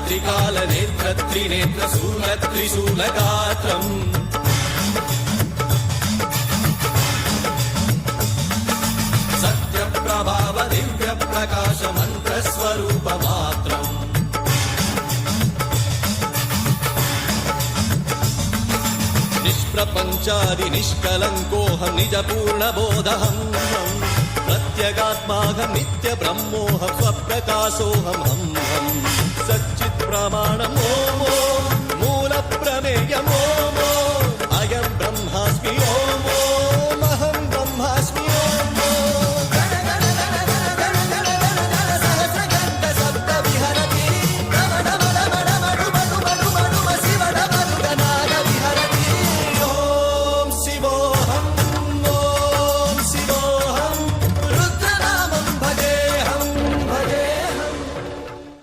त्रिकालनेत्र त्रिनेत्र शूलत्रिशूलगात्रम् सत्यप्रभाव दिव्यप्रकाश मन्त्रस्वरूपमात्रम् निष्प्रपञ्चादि निष्कलङ्कोऽहं निजपूर्णबोधहम् प्रत्यगात्माहं नित्यब्रह्मोऽहं स्वप्रकाशोऽहम् सच्चित् प्रमाणम् ॐ मूलप्रमेयम्